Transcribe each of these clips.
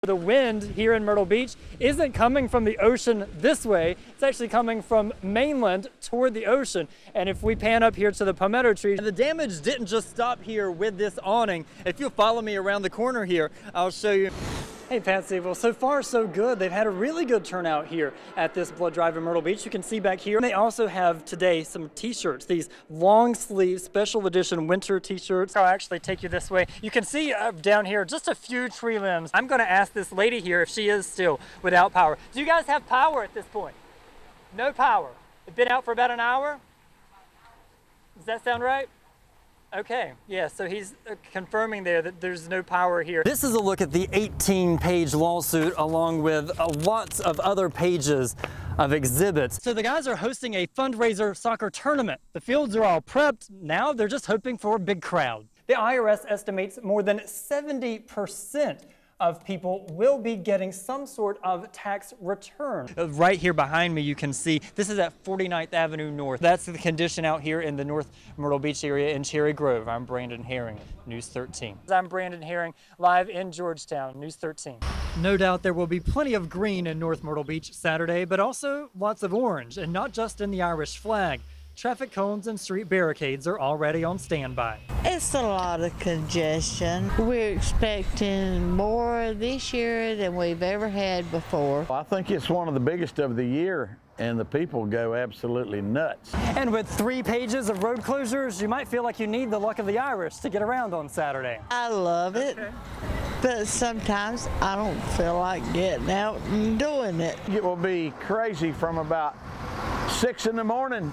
The wind here in Myrtle Beach isn't coming from the ocean this way. It's actually coming from mainland toward the ocean. And if we pan up here to the palmetto trees, the damage didn't just stop here with this awning. If you'll follow me around the corner here, I'll show you. Hey Patsy, well so far so good. They've had a really good turnout here at this blood drive in Myrtle Beach. You can see back here. They also have today some t-shirts, these long sleeve special edition winter t-shirts. I'll actually take you this way. You can see down here just a few tree limbs. I'm gonna ask this lady here if she is still without power. Do you guys have power at this point? No power. It's been out for about an hour? Does that sound right? Okay, yeah, so he's confirming there that there's no power here. This is a look at the 18-page lawsuit along with lots of other pages of exhibits. So the guys are hosting a fundraiser soccer tournament. The fields are all prepped. Now they're just hoping for a big crowd. The IRS estimates more than 70% of people will be getting some sort of tax return. Right here behind me you can see this is at 49th Avenue North. That's the condition out here in the North Myrtle Beach area in Cherry Grove. I'm Brandon Herring, News 13. I'm Brandon Herring, live in Georgetown, News 13. No doubt there will be plenty of green in North Myrtle Beach Saturday, but also lots of orange, and not just in the Irish flag. Traffic cones and street barricades are already on standby. It's a lot of congestion. We're expecting more this year than we've ever had before. I think it's one of the biggest of the year, and the people go absolutely nuts. And with 3 pages of road closures, you might feel like you need the luck of the Irish to get around on Saturday. I love it, but sometimes I don't feel like getting out and doing it. It will be crazy from about 6 in the morning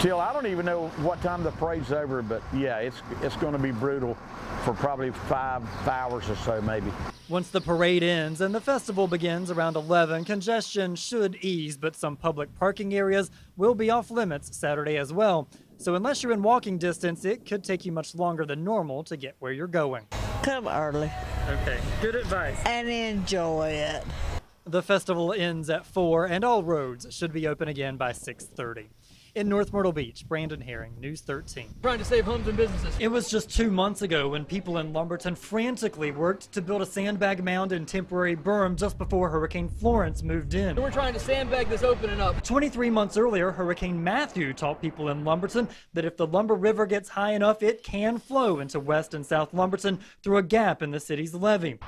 till I don't even know what time the parade's over, but yeah, it's going to be brutal for probably 5 hours or so maybe. Once the parade ends and the festival begins around 11, congestion should ease, but some public parking areas will be off limits Saturday as well. So unless you're in walking distance, it could take you much longer than normal to get where you're going. Come early. Okay, good advice. And enjoy it. The festival ends at 4 and all roads should be open again by 6:30. In North Myrtle Beach, Brandon Herring, News 13. Trying to save homes and businesses. It was just 2 months ago when people in Lumberton frantically worked to build a sandbag mound and temporary berm just before Hurricane Florence moved in. We're trying to sandbag this opening up. 23 months earlier, Hurricane Matthew taught people in Lumberton that if the Lumber River gets high enough, it can flow into West and South Lumberton through a gap in the city's levee.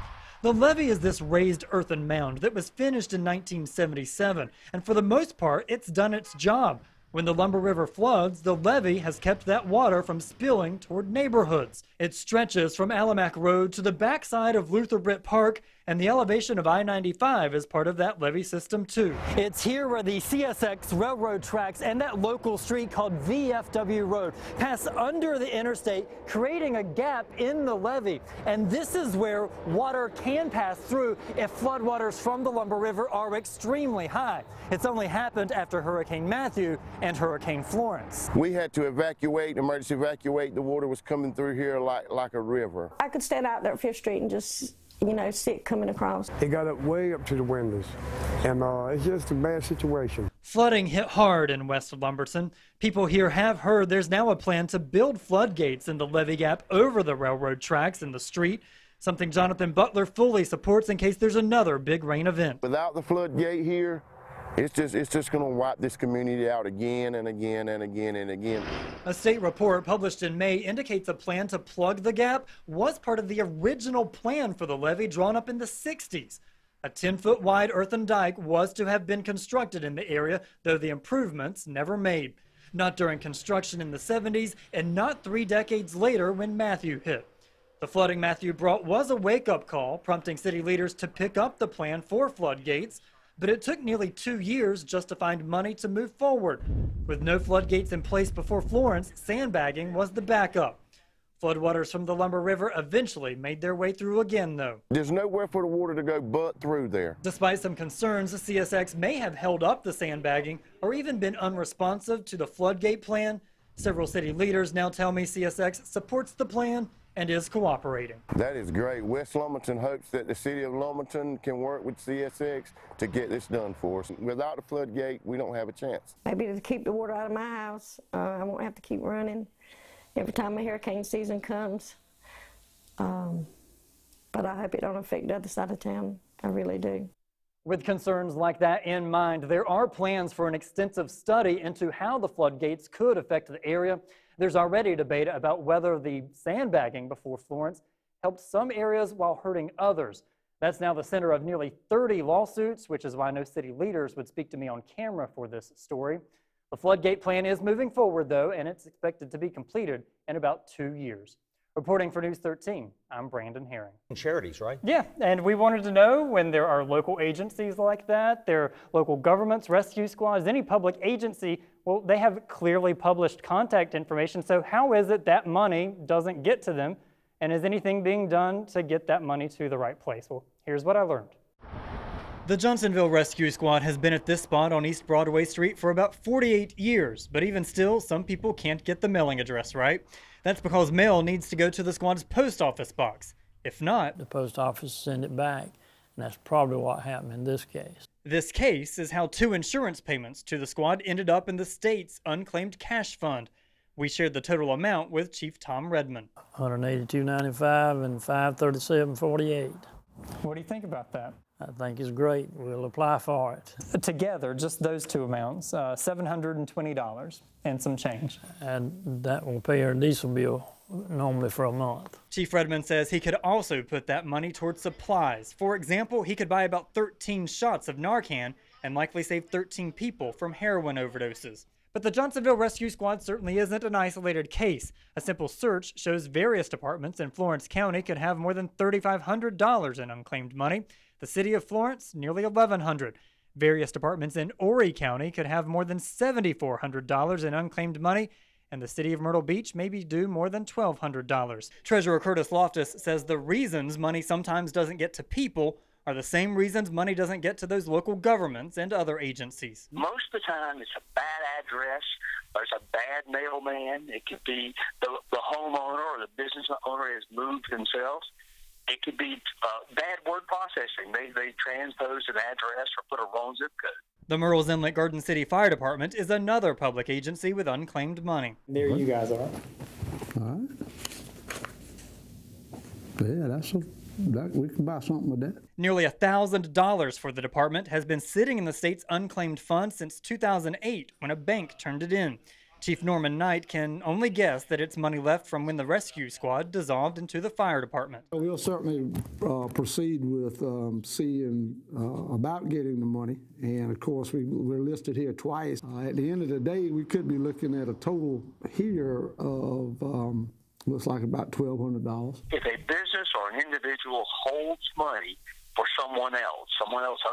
The levee is this raised earthen mound that was finished in 1977, and for the most part, it's done its job. When the Lumber River floods, the levee has kept that water from spilling toward neighborhoods. It stretches from Allamack Road to the backside of Luther Britt Park, and the elevation of I-95 is part of that levee system too. It's here where the CSX railroad tracks and that local street called VFW Road pass under the interstate, creating a gap in the levee. And this is where water can pass through if floodwaters from the Lumber River are extremely high. It's only happened after Hurricane Matthew and Hurricane Florence. We had to emergency evacuate. The water was coming through here like a river. I could stand out there at 5th Street and just, see it coming across. It got up way up to the windows, and it's just a bad situation. Flooding hit hard in West Lumberton. People here have heard there's now a plan to build floodgates in the levee gap over the railroad tracks in the street, something Jonathan Butler fully supports in case there's another big rain event. Without the floodgate here, it's just going to wipe this community out again and again and again and again. A state report published in May indicates a plan to plug the gap was part of the original plan for the levee drawn up in the 60s. A 10-foot wide earthen dike was to have been constructed in the area, though the improvements never made. Not during construction in the 70s, and not 3 decades later when Matthew hit. The flooding Matthew brought was a wake-up call, prompting city leaders to pick up the plan for floodgates. But it took nearly 2 years just to find money to move forward. With no floodgates in place before Florence, sandbagging was the backup. Floodwaters from the Lumber River eventually made their way through again, though. There's nowhere for the water to go but through there. Despite some concerns, the CSX may have held up the sandbagging or even been unresponsive to the floodgate plan. Several city leaders now tell me CSX supports the plan and is cooperating. That is great. West Lumberton hopes that the city of Lumberton can work with CSX to get this done for us. Without the floodgate, we don't have a chance. Maybe to keep the water out of my house, I won't have to keep running every time a hurricane season comes. But I hope it don't affect the other side of town. I really do. With concerns like that in mind, there are plans for an extensive study into how the floodgates could affect the area. There's already debate about whether the sandbagging before Florence helped some areas while hurting others. That's now the center of nearly 30 lawsuits, which is why no city leaders would speak to me on camera for this story. The floodgate plan is moving forward, though, and it's expected to be completed in about 2 years. Reporting for News 13, I'm Brandon Herring. Charities, right? Yeah, and we wanted to know when there are local agencies like that, there are local governments, rescue squads, any public agency, well, they have clearly published contact information. So how is it that money doesn't get to them? And is anything being done to get that money to the right place? Well, here's what I learned. The Johnsonville Rescue Squad has been at this spot on East Broadway Street for about 48 years, but even still, some people can't get the mailing address right. That's because mail needs to go to the squad's post office box. If not, the post office send it back, and that's probably what happened in this case. This case is how 2 insurance payments to the squad ended up in the state's unclaimed cash fund. We shared the total amount with Chief Tom Redmond. $182.95 and $537.48. What do you think about that? I think it's great. We'll apply for it. Together, just those 2 amounts, $720 and some change. And that will pay our diesel bill normally for a month. Chief Redmond says he could also put that money towards supplies. For example, he could buy about 13 shots of Narcan and likely save 13 people from heroin overdoses. But the Johnsonville Rescue Squad certainly isn't an isolated case. A simple search shows various departments in Florence County could have more than $3,500 in unclaimed money. The city of Florence, nearly $1,100. Various departments in Horry County could have more than $7,400 in unclaimed money, and the city of Myrtle Beach may be due more than $1,200. Treasurer Curtis Loftus says the reasons money sometimes doesn't get to people are the same reasons money doesn't get to those local governments and other agencies. Most of the time it's a bad address or it's a bad mailman. It could be the homeowner or the business owner has moved themselves. It could be bad word processing. They transposed an address or put a wrong zip code. The Murrells Inlet Garden City Fire Department is another public agency with unclaimed money. There you guys are. All right. Yeah, we can buy something with that. Nearly $1,000 for the department has been sitting in the state's unclaimed fund since 2008 when a bank turned it in. Chief Norman Knight can only guess that it's money left from when the rescue squad dissolved into the fire department. We'll certainly proceed with seeing about getting the money. And of course, we're listed here twice. At the end of the day, we could be looking at a total here of looks like about $1,200. If a business or an individual holds money for someone else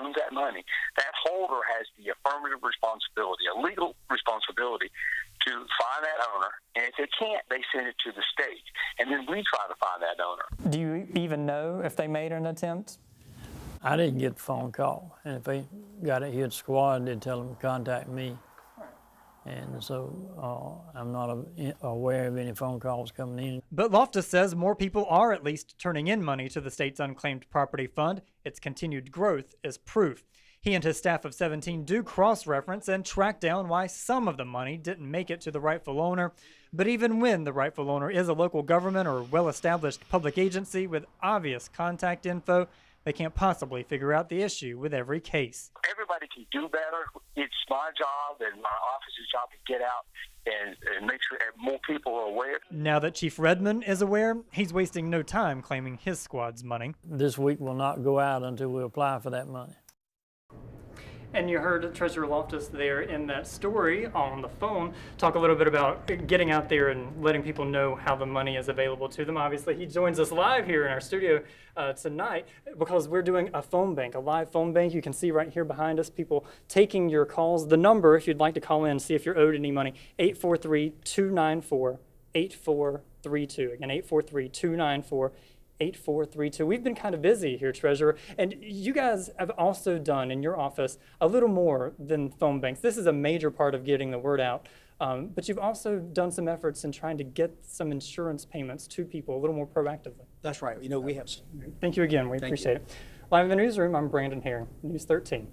owns that money, that holder has the affirmative responsibility, a legal responsibility to find that owner, and if they can't, they send it to the state, and then we try to find that owner. Do you even know if they made an attempt? I didn't get the phone call, and if they got it here at the squad, they'd tell them to contact me. And so I'm not aware of any phone calls coming in. But Loftus says more people are at least turning in money to the state's unclaimed property fund. Its continued growth is proof. He and his staff of 17 do cross-reference and track down why some of the money didn't make it to the rightful owner. But even when the rightful owner is a local government or well-established public agency with obvious contact info, they can't possibly figure out the issue with every case. Everybody can do better. It's my job and my office's job to get out and make sure more people are aware. Now that Chief Redmond is aware, he's wasting no time claiming his squad's money. This week will not go out until we apply for that money. And you heard Treasurer Loftus there in that story on the phone talk a little bit about getting out there and letting people know how the money is available to them. Obviously, he joins us live here in our studio tonight because we're doing a phone bank, a live phone bank. You can see right here behind us people taking your calls. The number, if you'd like to call in, see if you're owed any money, 843-294-8432. Again, 843-294-8432. We've been kind of busy here, Treasurer, and you guys have also done in your office a little more than phone banks. This is a major part of getting the word out, but you've also done some efforts in trying to get some insurance payments to people a little more proactively. That's right. You know, we have. Thank you again. We appreciate it. Live in the newsroom, I'm Brandon Herring, News 13.